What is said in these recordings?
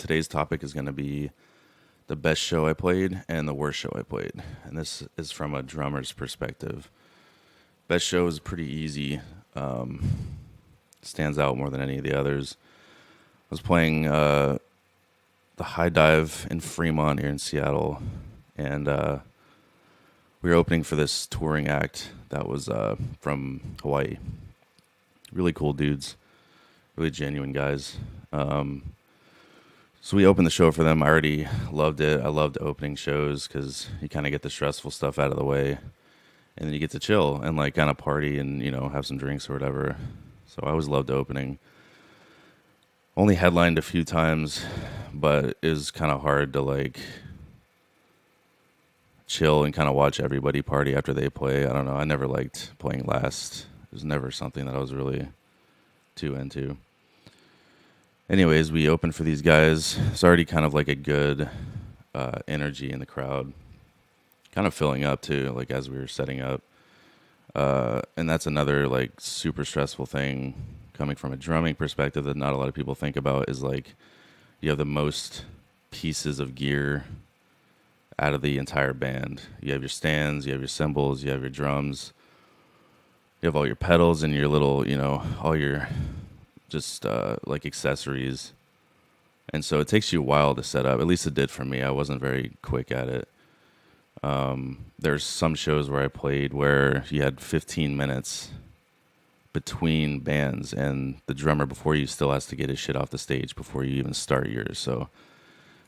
today's topic is going to be the best show I played and the worst show I played. And this is from a drummer's perspective. Best show is pretty easy, stands out more than any of the others. I was playing the High Dive in Fremont here in Seattle, and we were opening for this touring act that was from Hawaii. Really cool dudes, really genuine guys. So we opened the show for them. I already loved it. I loved opening shows because you kind of get the stressful stuff out of the way, and then you get to chill and like kind of party and have some drinks or whatever. So I always loved opening. Only headlined a few times, but it was kind of hard to like chill and kind of watch everybody party after they play. I don't know. I never liked playing last. It was never something that I was really too into. Anyways, we opened for these guys. It's already kind of like a good energy in the crowd, kind of filling up too, like as we were setting up. And that's another like super stressful thing coming from a drumming perspective that not a lot of people think about is like you have the most pieces of gear out of the entire band. You have your stands, you have your cymbals, you have your drums, you have all your pedals and your little, all your just like accessories. And so it takes you a while to set up. At least it did for me. I wasn't very quick at it. There's some shows where I played where you had 15 minutes between bands, and the drummer before you still has to get his shit off the stage before you even start yours. So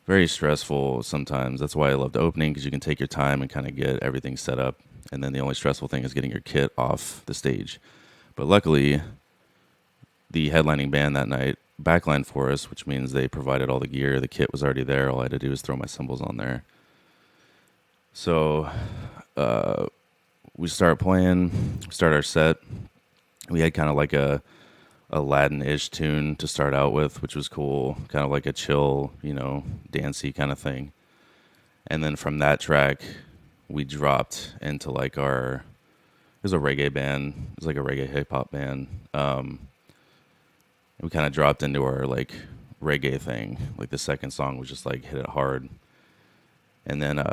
very stressful sometimes. That's why I loved opening, because you can take your time and kind of get everything set up. And then the only stressful thing is getting your kit off the stage. But luckily, the headlining band that night backlined for us, which means they provided all the gear. The kit was already there. All I had to do was throw my cymbals on there. So we start playing, start our set. We had kind of like a Aladdin-ish tune to start out with, which was cool, kind of like a chill, dancey kind of thing. And then from that track, we dropped into like it was a reggae band. It was like a reggae hip-hop band. We kind of dropped into our like reggae thing. Like the second song was just like hit it hard. And then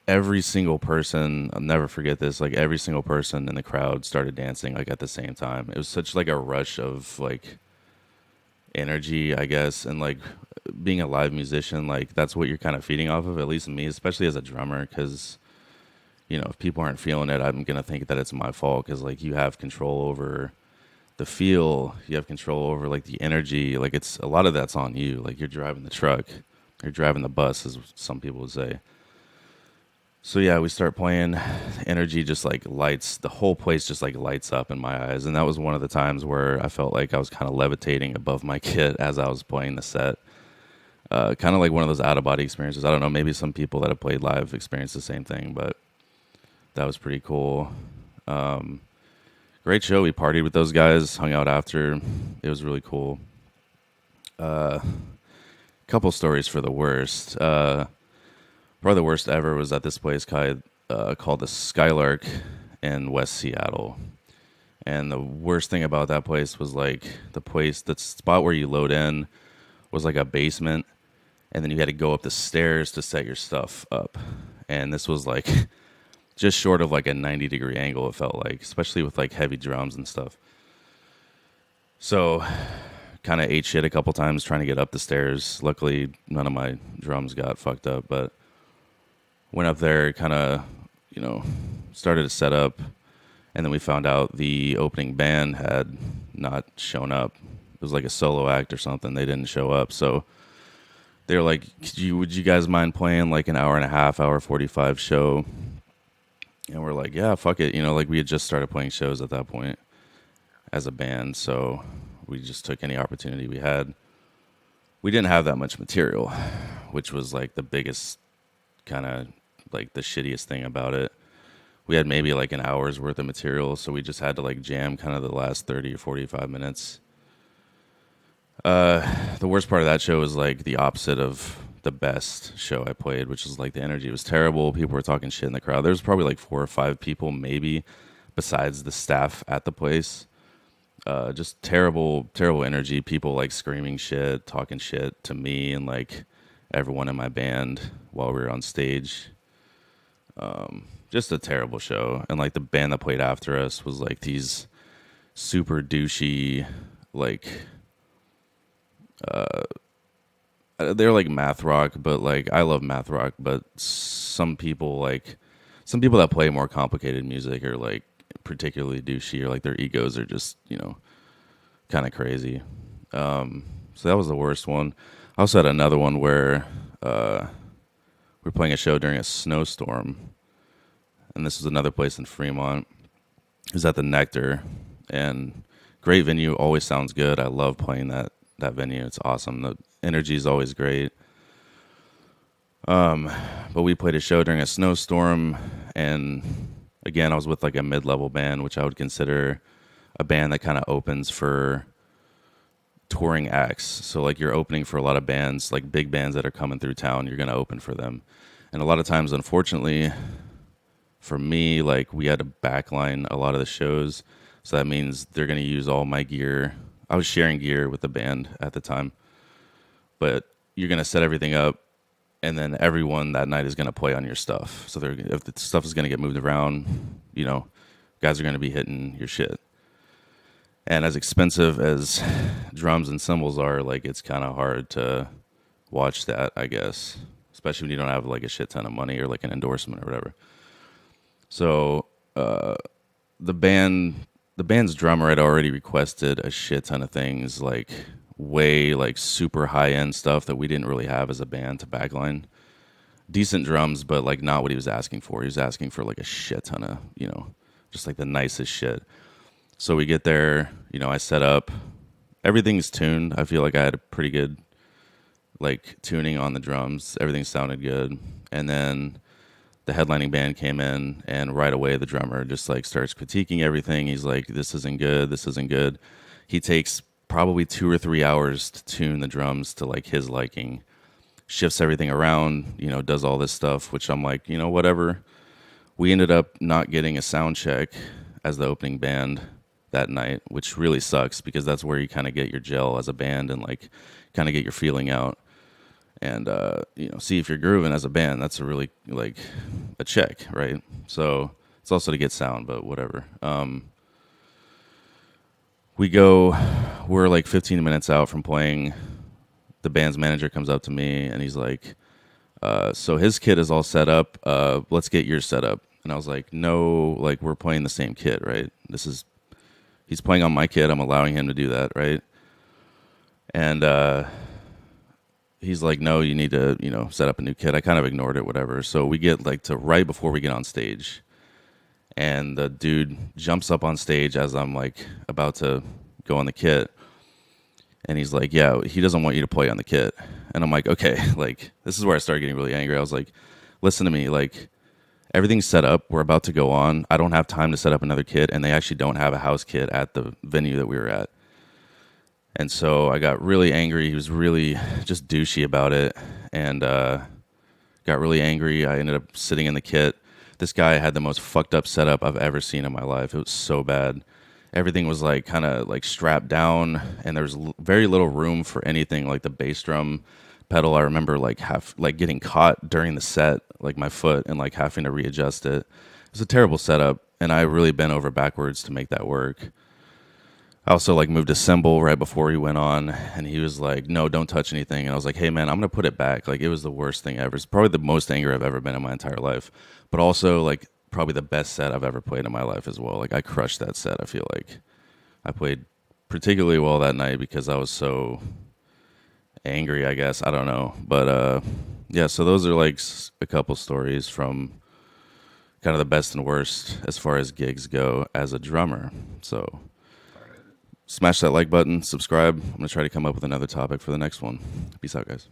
every single person, I'll never forget this, like every single person in the crowd started dancing like at the same time. It was such like a rush of like energy, I guess. And like being a live musician, like that's what you're kind of feeding off of, at least me, especially as a drummer, because if people aren't feeling it, I'm gonna think that it's my fault, because like you have control over the feel, you have control over like the energy. Like it's a lot of that's on you. Like you're driving the truck, you're driving the bus, as some people would say. So yeah, we start playing. Energy just like lights, the whole place just like lights up in my eyes. And that was one of the times where I felt like I was kind of levitating above my kit as I was playing the set. Kind of like one of those out of body experiences. I don't know, maybe some people that have played live experience the same thing, but that was pretty cool. Great show. We partied with those guys, hung out after. It was really cool. Couple stories for the worst. Probably the worst ever was at this place called the Skylark in West Seattle. And the worst thing about that place was like the spot where you load in was like a basement, and then you had to go up the stairs to set your stuff up. And this was like just short of like a 90-degree angle, it felt like, especially with like heavy drums and stuff. So kind of ate shit a couple times trying to get up the stairs. Luckily, none of my drums got fucked up, but went up there, kind of, started to set up, and then we found out the opening band had not shown up. It was like a solo act or something. They didn't show up, so they were like, would you guys mind playing like an hour and a half, hour 45 show? And we're like, yeah, fuck it. Like we had just started playing shows at that point as a band, so we just took any opportunity we had. We didn't have that much material, which was like the biggest kind of like the shittiest thing about it. We had maybe like an hour's worth of material, so we just had to like jam kind of the last 30 or 45 minutes. The worst part of that show was like the opposite of the best show I played, which is like the energy was terrible. People were talking shit in the crowd. There was probably like 4 or 5 people maybe besides the staff at the place. Just terrible, terrible energy. People like screaming shit, talking shit to me and like everyone in my band while we were on stage. Just a terrible show. And like the band that played after us was like these super douchey, like they're like math rock, but like I love math rock, but some people that play more complicated music are like particularly douchey or like their egos are just, kind of crazy. So that was the worst one. I also had another one where we were playing a show during a snowstorm, and this was another place in Fremont. It was at the Nectar, and great venue. Always sounds good. I love playing that venue. It's awesome. The energy is always great. But we played a show during a snowstorm, and again, I was with like a mid-level band, which I would consider a band that kind of opens for touring acts. So like you're opening for a lot of bands, like big bands that are coming through town. You're gonna open for them, and a lot of times, unfortunately, for me, like we had to backline a lot of the shows. So that means they're gonna use all my gear. I was sharing gear with the band at the time, but you're gonna set everything up, and then everyone that night is gonna play on your stuff. So if the stuff is gonna get moved around, guys are gonna be hitting your shit. And as expensive as drums and cymbals are, like it's kind of hard to watch that, I guess, especially when you don't have like a shit ton of money or like an endorsement or whatever. So the band's drummer had already requested a shit ton of things, like way like super high end stuff that we didn't really have as a band to backline. Decent drums, but like not what he was asking for. He was asking for like a shit ton of, just like the nicest shit. So we get there, I set up, everything's tuned. I feel like I had a pretty good like tuning on the drums. Everything sounded good. And then the headlining band came in, and right away the drummer just like starts critiquing everything. He's like, this isn't good, this isn't good. He takes probably 2 or 3 hours to tune the drums to like his liking, shifts everything around, does all this stuff, which I'm like, whatever. We ended up not getting a sound check as the opening band that night, which really sucks because that's where you kind of get your gel as a band and like kind of get your feeling out and see if you're grooving as a band. That's a really like a check, right? So it's also to get sound, but whatever. We're like 15 minutes out from playing. The band's manager comes up to me and he's like, so his kit is all set up. Let's get yours set up. And I was like, no, like we're playing the same kit, right? He's playing on my kit. I'm allowing him to do that, right? And he's like, no, you need to, set up a new kit. I kind of ignored it, whatever. So we get like to right before we get on stage, and the dude jumps up on stage as I'm like about to go on the kit, and he's like, yeah, he doesn't want you to play on the kit. And I'm like, okay, like this is where I started getting really angry. I was like, listen to me, like everything's set up. We're about to go on. I don't have time to set up another kit, and they actually don't have a house kit at the venue that we were at. And so I got really angry. He was really just douchey about it, and got really angry. I ended up sitting in the kit. This guy had the most fucked up setup I've ever seen in my life. It was so bad. Everything was like kind of like strapped down, and there was very little room for anything. Like the bass drum pedal, I remember like getting caught during the set, like my foot, and like having to readjust it. It was a terrible setup, and I really bent over backwards to make that work. I also like moved a cymbal right before he went on, and he was like, no, don't touch anything. And I was like, hey man, I'm going to put it back. Like it was the worst thing ever. It's probably the most angry I've ever been in my entire life, but also like probably the best set I've ever played in my life as well. Like I crushed that set. I feel like I played particularly well that night because I was so angry, I guess. I don't know. But yeah, so those are like a couple stories from kind of the best and worst as far as gigs go as a drummer. So smash that like button, subscribe. I'm going to try to come up with another topic for the next one. Peace out, guys.